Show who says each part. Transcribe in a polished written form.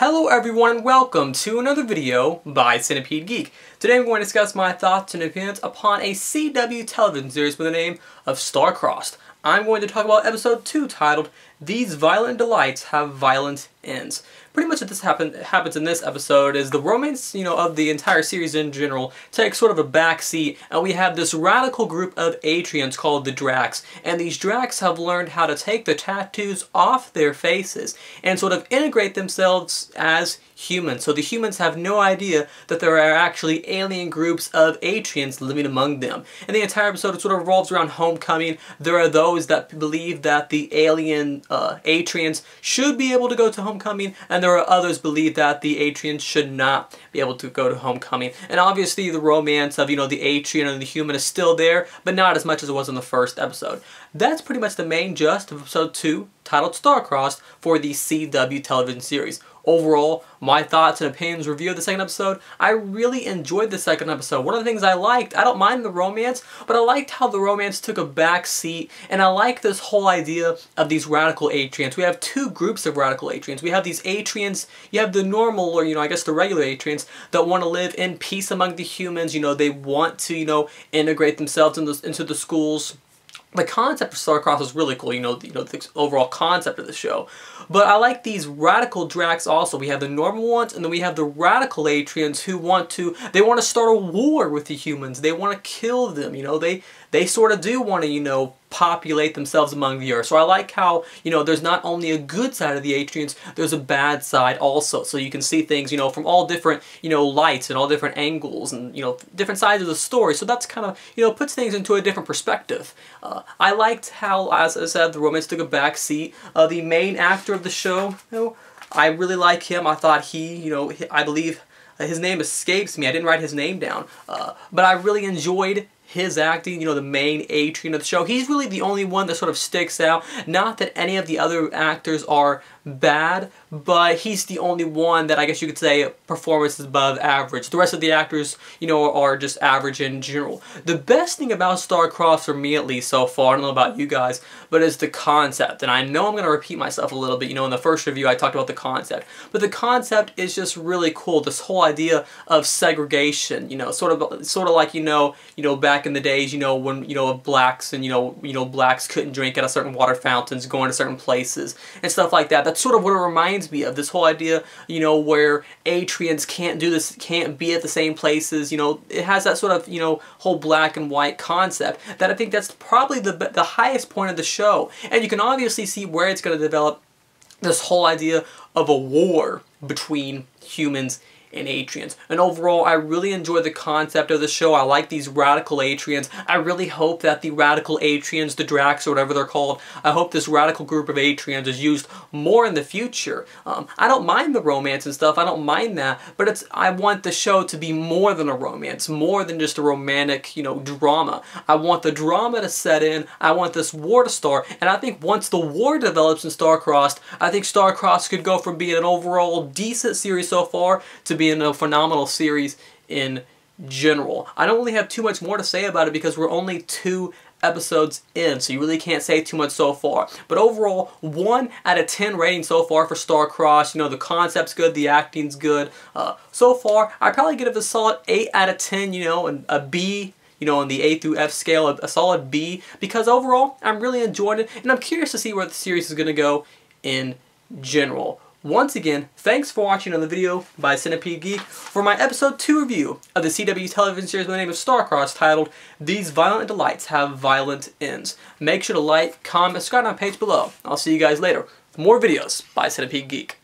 Speaker 1: Hello everyone and welcome to another video by Centipede Geek. Today I'm going to discuss my thoughts and opinions upon a CW television series with the name of Star-Crossed. I'm going to talk about episode 2 titled, These Violent Delights Have Violent Ends. Pretty much what this happens in this episode is the romance, of the entire series in general takes sort of a back seat, and we have this radical group of Atrians called the Dracs, and these Dracs have learned how to take the tattoos off their faces and sort of integrate themselves as humans. So the humans have no idea that there are actually alien groups of Atrians living among them. And the entire episode sort of revolves around homecoming. There are those that believe that the alien Atrians should be able to go to homecoming, and there are others believe that the Atrians should not be able to go to homecoming. And obviously the romance of, the Atrian and the human is still there, but not as much as it was in the first episode. That's pretty much the main gist of episode 2, titled Star-Crossed, for the CW television series. Overall, my thoughts and opinions review of the second episode, I really enjoyed the second episode. One of the things I liked, I don't mind the romance, but I liked how the romance took a back seat, and I like this whole idea of these radical Atrians. We have two groups of radical Atrians. We have these Atrians, you have the normal, or I guess the regular Atrians, that want to live in peace among the humans. They want to, integrate themselves into the schools. The concept of Star-Crossed is really cool, the overall concept of the show. But I like these radical Dracs also. We have the normal ones, and then we have the radical Atrians who want to start a war with the humans. They want to kill them, they sort of do want to, populate themselves among the earth. So I like how, there's not only a good side of the Atrians, there's a bad side also. So you can see things, from all different, lights and all different angles and, different sides of the story. So that's kind of, puts things into a different perspective. I liked how, as I said, the romance took a back seat. The main actor of the show, I really like him. I thought I believe his name escapes me. I didn't write his name down. But I really enjoyed his acting, the main Atrian of the show. He's really the only one that sort of sticks out. Not that any of the other actors are bad, but he's the only one that I guess you could say performance is above average. The rest of the actors, are just average in general. The best thing about Star-Crossed, for me at least so far, I don't know about you guys, but is the concept. And I know I'm going to repeat myself a little bit. In the first review I talked about the concept. But the concept is just really cool. This whole idea of segregation, sort of like, back in the days, when, blacks and, blacks couldn't drink at a certain water fountains, going to certain places, and stuff like that. That's sort of what it reminds me of, this whole idea, where Atrians can't do this, can't be at the same places, it has that sort of, whole black and white concept, that I think that's probably the highest point of the show. And you can obviously see where it's going to develop this whole idea of a war between humans and Atrians. And overall, I really enjoy the concept of the show. I like these radical Atrians. I really hope that the radical Atrians, the Dracs or whatever they're called, I hope this radical group of Atrians is used more in the future. I don't mind the romance and stuff, I don't mind that, but I want the show to be more than a romance, more than just a romantic, drama. I want the drama to set in, I want this war to start, and I think once the war develops in Star-Crossed, I think Star-Crossed could go from being an overall decent series so far to being a phenomenal series in general. I don't really have too much more to say about it because we're only 2 episodes in, so you really can't say too much so far. But overall, 1 out of 10 rating so far for Star-Crossed. The concept's good, the acting's good. So far, I'd probably give it a solid 8 out of 10, and a B, on the A through F scale, a solid B, because overall, I'm really enjoying it, and I'm curious to see where the series is going to go in general. Once again, thanks for watching another video by Centipede Geek for my episode 2 review of the CW television series with the name of Star-Crossed, titled These Violent Delights Have Violent Ends. Make sure to like, comment, subscribe on my page below. I'll see you guys later for more videos by Centipede Geek.